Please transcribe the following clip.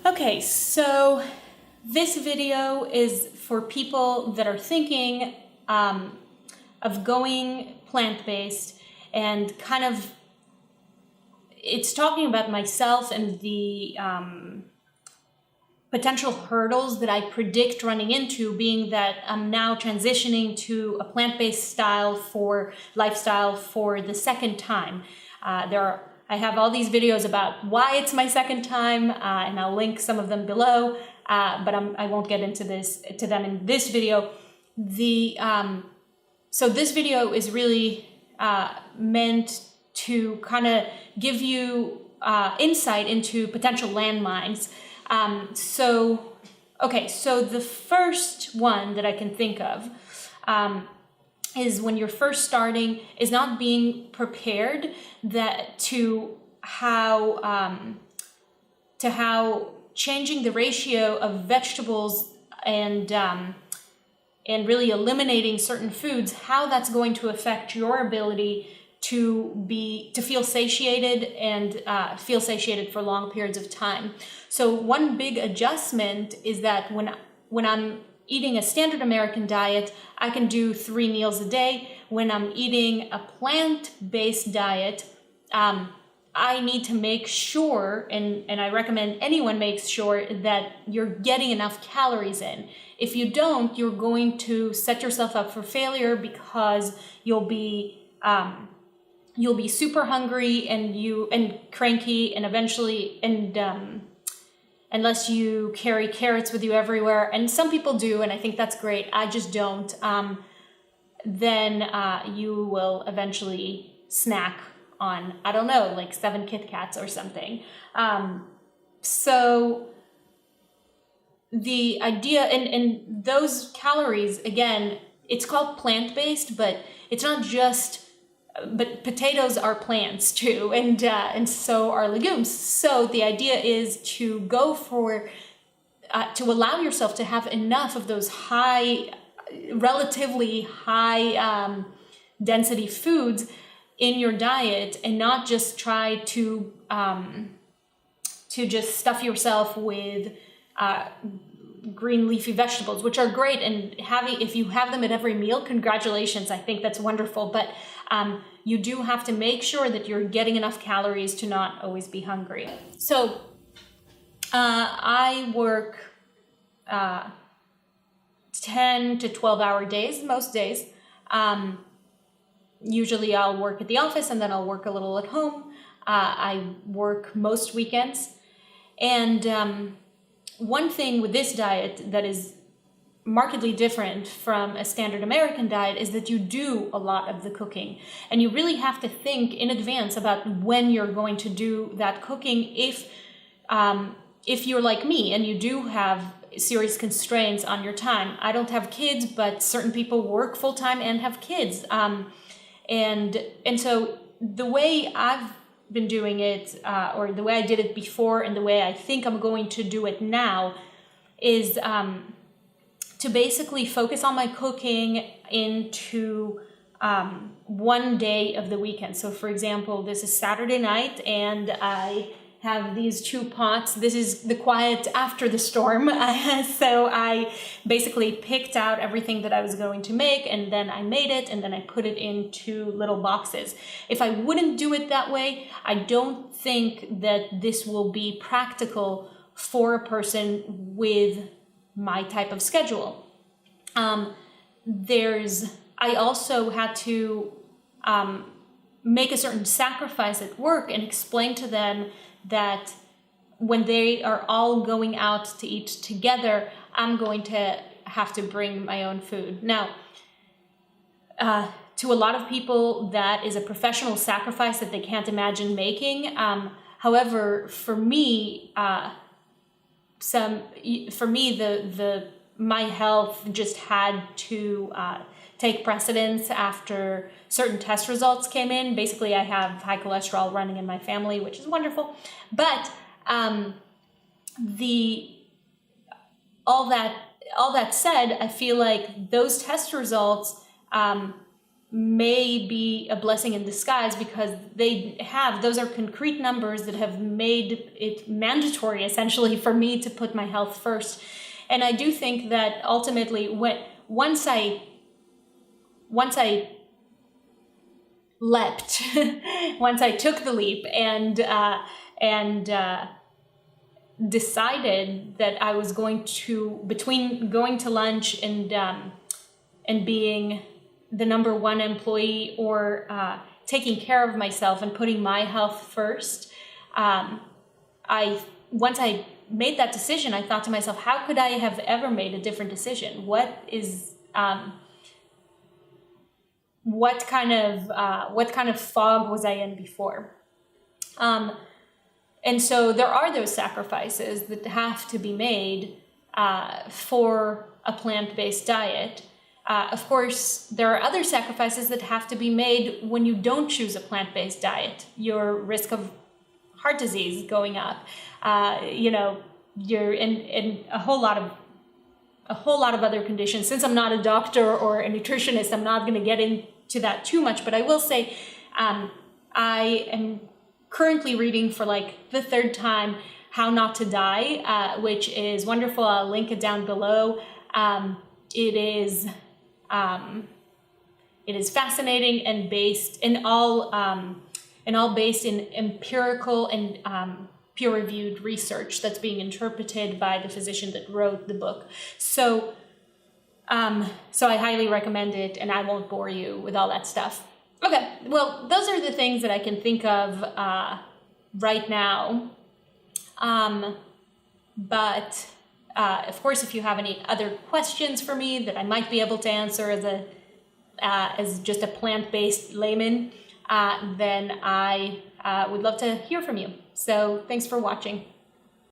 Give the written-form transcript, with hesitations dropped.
Okay, so this video is for people that are thinking of going plant-based, and kind of it's talking about myself and the potential hurdles that I predict running into, being that I'm now transitioning to a plant-based lifestyle for the second time. I have all these videos about why it's my second time, and I'll link some of them below, but I won't get into them in this video. So this video is really meant to kind of give you insight into potential landmines. So the first one that I can think of is when you're first starting, is not being prepared to how changing the ratio of vegetables and really eliminating certain foods, how that's going to affect your ability to feel satiated and feel satiated for long periods of time. So one big adjustment is that when I'm eating a standard American diet, I can do 3 meals a day. When I'm eating a plant-based diet, I need to make sure, and I recommend anyone makes sure, that you're getting enough calories in. If you don't, you're going to set yourself up for failure, because you'll be super hungry and cranky, and eventually, unless you carry carrots with you everywhere, and some people do, and I think that's great, I just don't, then you will eventually snack on, I don't know, like 7 Kit Kats or something. So the idea, and those calories, again, it's called plant-based, but it's not just, but potatoes are plants too, and so are legumes. So the idea is to go for, to allow yourself to have enough of those relatively high density foods in your diet, and not just try to just stuff yourself with green leafy vegetables, which are great, and if you have them at every meal, congratulations, I think that's wonderful, but you do have to make sure that you're getting enough calories to not always be hungry. So I work 10 to 12 hour days most days. Usually I'll work at the office, and then I'll work a little at home. I work most weekends, and one thing with this diet that is markedly different from a standard American diet is that you do a lot of the cooking, and you really have to think in advance about when you're going to do that cooking. If you're like me and you do have serious constraints on your time. I don't have kids, but certain people work full-time and have kids, and so the way I've been doing it, or the way I did it before and the way I think I'm going to do it now, is to basically focus on my cooking into one day of the weekend. So for example, this is Saturday night, and I have these 2 pots. This is the quiet after the storm. So I basically picked out everything that I was going to make, and then I made it, and then I put it into little boxes. If I wouldn't do it that way, I don't think that this will be practical for a person with my type of schedule. I also had to make a certain sacrifice at work and explain to them that when they are all going out to eat together, I'm going to have to bring my own food. Now, to a lot of people, that is a professional sacrifice that they can't imagine making. However, for me, my health just had to take precedence after certain test results came in. Basically, I have high cholesterol running in my family, which is wonderful. But all that said, I feel like those test results may be a blessing in disguise, because those are concrete numbers that have made it mandatory essentially for me to put my health first. And I do think that ultimately once I leapt, once I took the leap and decided that I was going to, between going to lunch and being the number one employee, or taking care of myself and putting my health first, once I made that decision, I thought to myself, how could I have ever made a different decision? What kind of fog was I in before? And so there are those sacrifices that have to be made for a plant-based diet. Of course, there are other sacrifices that have to be made when you don't choose a plant-based diet. Your risk of heart disease going up. You're in a whole lot of other conditions. Since I'm not a doctor or a nutritionist, I'm not going to get into that too much. But I will say, I am currently reading for like the third time How Not to Die, which is wonderful. I'll link it down below. It is fascinating and based in all based in empirical and peer-reviewed research that's being interpreted by the physician that wrote the book. So I highly recommend it, and I won't bore you with all that stuff. Okay, well, those are the things that I can think of right now. But of course, if you have any other questions for me that I might be able to answer as just a plant-based layman, then I would love to hear from you. So thanks for watching.